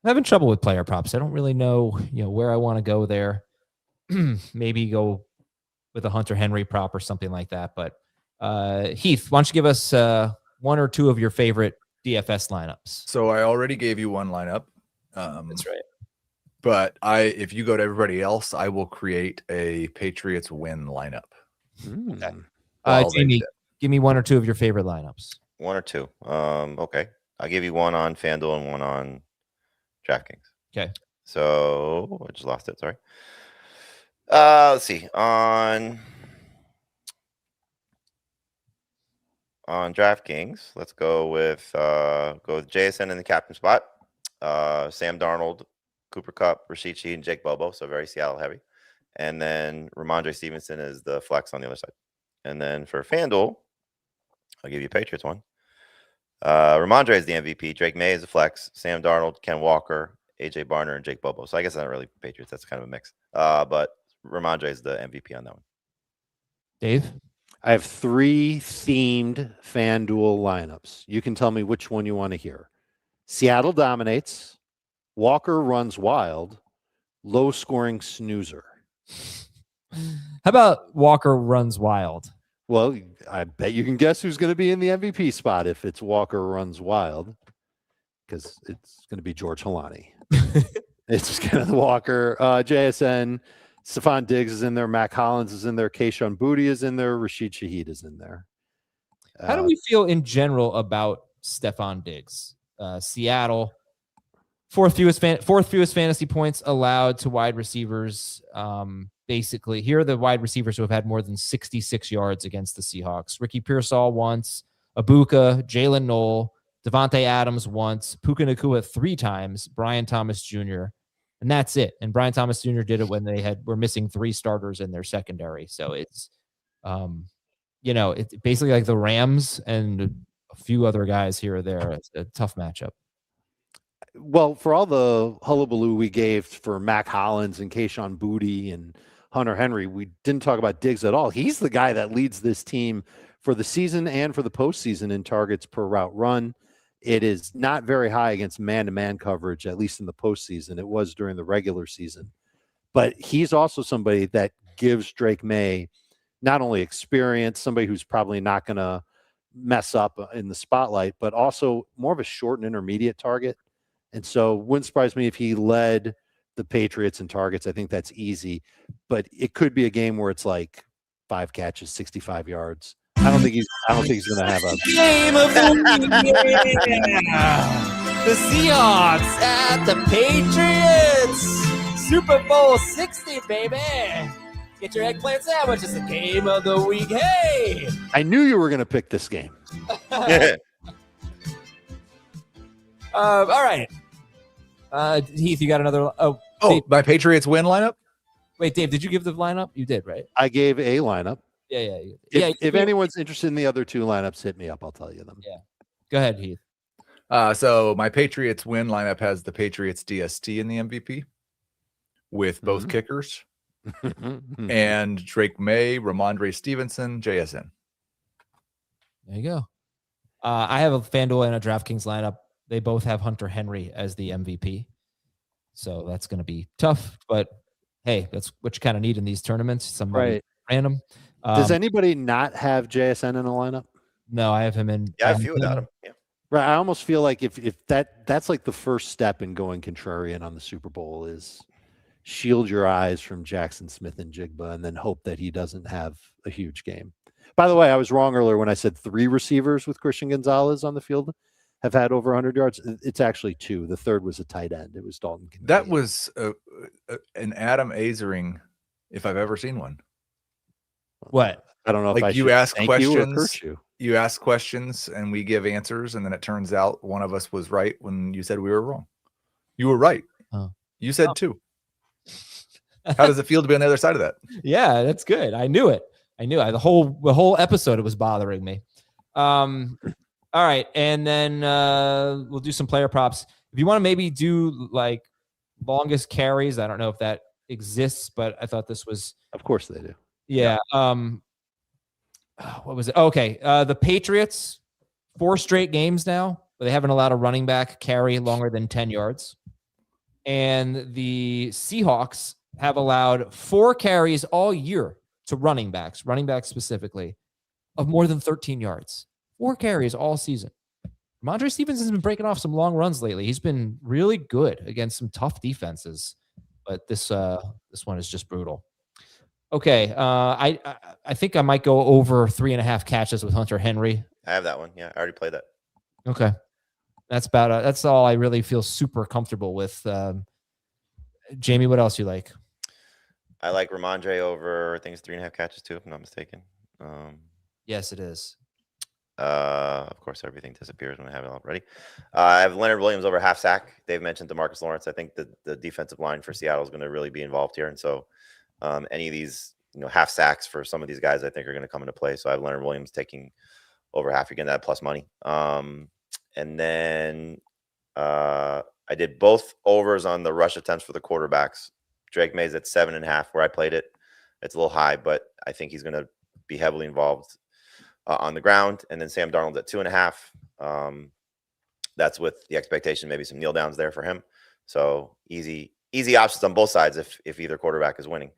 I'm having trouble with player props. I don't really know, where I want to go there. Maybe go with a Hunter Henry prop or something like that. But Heath, why don't you give us one or two of your favorite DFS lineups? So I already gave you one lineup. That's right. But if you go to everybody else, I will create a Patriots win lineup. Okay. Jamie, give me one or two of your favorite lineups. One or two. Okay. I'll give you one on FanDuel and one on DraftKings. Okay. So I just lost it. Sorry. Let's see. On DraftKings, let's go with JSN in the captain spot. Sam Darnold, Cooper Kupp, Rashid Shaheed, and Jake Bobo. So very Seattle heavy. And then Ramondre Stevenson is the flex on the other side. And then for FanDuel, I'll give you a Patriots one. Ramondre is the MVP. Drake May is the flex. Sam Darnold, Ken Walker, AJ Barner, and Jake Bobo. So I guess that's not really Patriots. That's kind of a mix. But Ramondre is the MVP on that one. Dave? I have 3 themed FanDuel lineups. You can tell me which one you want to hear. Seattle dominates. Walker runs wild. Low-scoring snoozer. How about Walker runs wild? Well, I bet you can guess who's going to be in the MVP spot if it's Walker runs wild, because it's going to be George Holani. It's kind of Walker. JSN, Stephon Diggs is in there. Mac Hollins is in there. Kayshon Boutte is in there. Rashid Shaheed is in there. How do we feel in general about Stephon Diggs? Seattle, fourth fewest fantasy points allowed to wide receivers. basically. Here are the wide receivers who have had more than 66 yards against the Seahawks. Ricky Pearsall once, Abuka, Jalen Knoll, Devontae Adams once, Puka Nacua 3 times, Brian Thomas Jr., and that's it. And Brian Thomas Jr. did it when they were missing 3 starters in their secondary. So it's, it's basically like the Rams and a few other guys here or there. It's a tough matchup. Well, for all the hullabaloo we gave for Mac Hollins and Kayshon Boutte and Hunter Henry, we didn't talk about Diggs at all. He's the guy that leads this team for the season and for the postseason in targets per route run. It is not very high against man-to-man coverage, at least in the postseason. It was during the regular season. But he's also somebody that gives Drake May not only experience, somebody who's probably not going to mess up in the spotlight, but also more of a short and intermediate target. And so wouldn't surprise me if he led the Patriots in targets. I think that's easy. But it could be a game where it's like 5 catches, 65 yards. I don't think he's going to have a game of the week. Yeah. The Seahawks at the Patriots. Super Bowl 60, baby. Get your eggplant sandwich. It's the game of the week. Hey. I knew you were going to pick this game. All right. Heath, you got another? Dave, my Patriots win lineup? Wait, Dave, did you give the lineup? You did, right? I gave a lineup. Yeah. If anyone's interested in the other 2 lineups, hit me up. I'll tell you them. Yeah. Go ahead, Heath. So my Patriots win lineup has the Patriots DST in the MVP with both kickers and Drake May, Ramondre Stevenson, JSN. There you go. I have a FanDuel and a DraftKings lineup. They both have Hunter Henry as the MVP. So that's going to be tough. But, hey, that's what you kind of need in these tournaments. Somebody random. Does anybody not have JSN in a lineup? No, I have him in. Yeah, a few without him. Yeah. Right. I almost feel like if that's like the first step in going contrarian on the Super Bowl is shield your eyes from Jackson Smith and Jigba and then hope that he doesn't have a huge game. By the way, I was wrong earlier when I said 3 receivers with Christian Gonzalez on the field have had over 100 yards. It's actually 2. The third was a tight end. It was Dalton Kincaid. That was an Adam Azering, if I've ever seen one. What? I don't know like if I you should ask thank questions. you or curse you. You ask questions and we give answers, and then it turns out one of us was right when you said we were wrong. You were right. Oh. You said 2. How does it feel to be on the other side of that? Yeah, that's good. I knew it. The whole episode it was bothering me. All right, and then we'll do some player props. If you want to maybe do like longest carries, I don't know if that exists, but I thought this was. Of course they do. Yeah. What was it? Okay. The Patriots, 4 straight games now, but they haven't allowed a running back carry longer than 10 yards. And the Seahawks have allowed 4 carries all year to running backs specifically, of more than 13 yards. 4 carries all season. Ramondre Stevenson has been breaking off some long runs lately. He's been really good against some tough defenses, but this one is just brutal. Okay, I think I might go over 3.5 catches with Hunter Henry. I have that one. Yeah, I already played that. Okay, that's about that's all I really feel super comfortable with. Jamie, what else you like? I like Ramondre over, I think it's 3.5 catches too, if I'm not mistaken. Yes, it is. Of course, everything disappears when I have it already. I have Leonard Williams over half sack. They've mentioned DeMarcus Lawrence. I think the defensive line for Seattle is going to really be involved here, and so any of these half sacks for some of these guys I think are going to come into play. So I have Leonard Williams taking over half. You're getting that plus money. And then I did both overs on the rush attempts for the quarterbacks. Drake May's at 7.5 where I played it. It's a little high, but I think he's going to be heavily involved on the ground. And then Sam Darnold's at 2.5. That's with the expectation, maybe some kneel downs there for him. So easy options on both sides if either quarterback is winning.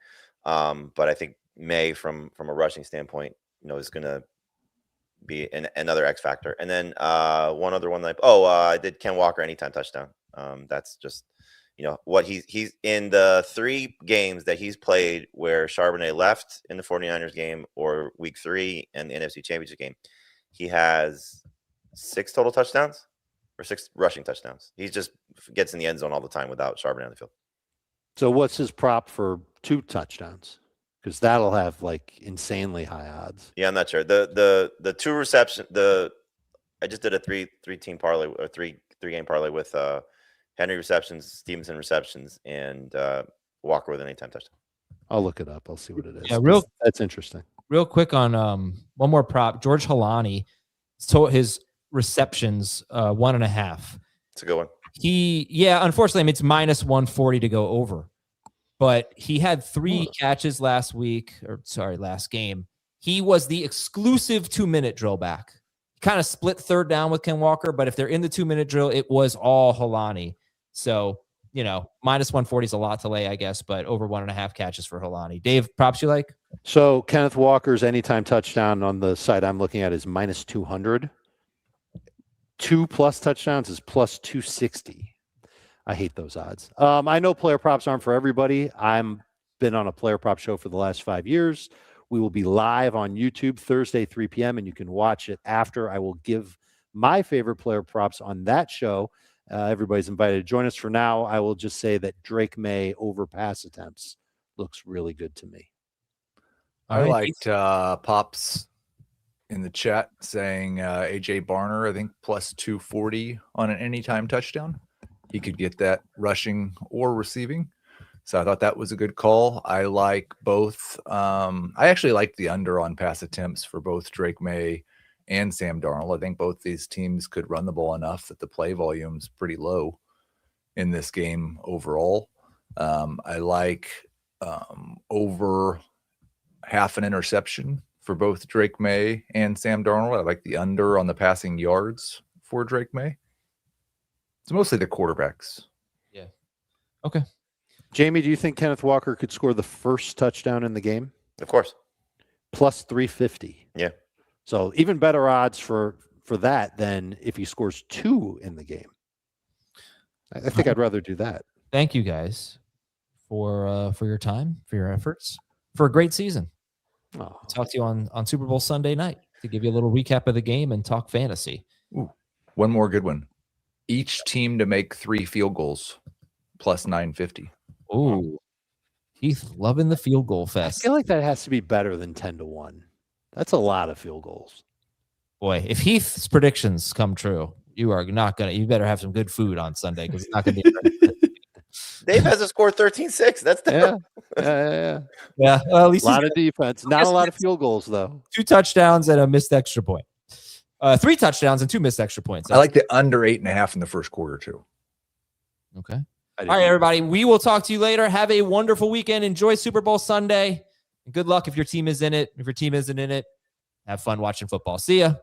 But I think May from a rushing standpoint, is going to be another X factor. And then one other one I did Ken Walker anytime touchdown. That's just what he's in the 3 games that he's played where Charbonnet left in the 49ers game or week 3 and the NFC Championship game. He has 6 total touchdowns or 6 rushing touchdowns. He just gets in the end zone all the time without Charbonnet on the field. So what's his prop for 2 touchdowns? because that'll have like insanely high odds. Yeah, I'm not sure. The two reception. I just did a three team parlay or three game parlay with Henry receptions, Stevenson receptions, and Walker with an anytime touchdown. I'll look it up. I'll see what it is. Yeah, that's interesting. Real quick on one more prop. George Halani, so his receptions 1.5. It's a good one. Unfortunately, I mean, it's minus 140 to go over. But he had 3 catches last game. He was the exclusive 2-minute drill back. Kind of split third down with Ken Walker, but if they're in the 2-minute drill, it was all Halani. So, minus 140 is a lot to lay, I guess, but over 1.5 catches for Halani. Dave, props you like? So Kenneth Walker's anytime touchdown on the site I'm looking at is minus 200. 2+ touchdowns is plus 260. I hate those odds. I know player props aren't for everybody. I've been on a player prop show for the last 5 years. We will be live on YouTube Thursday, 3 p.m., and you can watch it after. I will give my favorite player props on that show. Everybody's invited to join us. For now, I will just say that Drake May over pass attempts looks really good to me. I liked Pops in the chat saying AJ Barner, I think plus 240 on an anytime touchdown. He could get that rushing or receiving. So I thought that was a good call. I like both. I actually like the under on pass attempts for both Drake May and Sam Darnold. I think both these teams could run the ball enough that the play volume's pretty low in this game overall. I like over half an interception for both Drake May and Sam Darnold. I like the under on the passing yards for Drake May. It's mostly the quarterbacks. Yeah. Okay. Jamie, do you think Kenneth Walker could score the first touchdown in the game? Of course. Plus 350. Yeah. So even better odds for that than if he scores 2 in the game. I think I'd rather do that. Thank you guys for your time, for your efforts, for a great season. Oh. Talk to you on Super Bowl Sunday night to give you a little recap of the game and talk fantasy. Ooh, one more good one. Each team to make 3 field goals plus 950. Ooh. Heath loving the field goal fest. I feel like that has to be better than 10-1. That's a lot of field goals. Boy, if Heath's predictions come true, you better have some good food on Sunday because it's not going to be. Dave has a score 13-6. That's Yeah. Yeah. Well, at least A lot of defense. Not a lot of field goals, though. 2 touchdowns and a missed extra point. 3 touchdowns and 2 missed extra points. I like the under 8.5 in the first quarter, too. Okay. All right, everybody. We will talk to you later. Have a wonderful weekend. Enjoy Super Bowl Sunday. And good luck if your team is in it. If your team isn't in it, have fun watching football. See ya.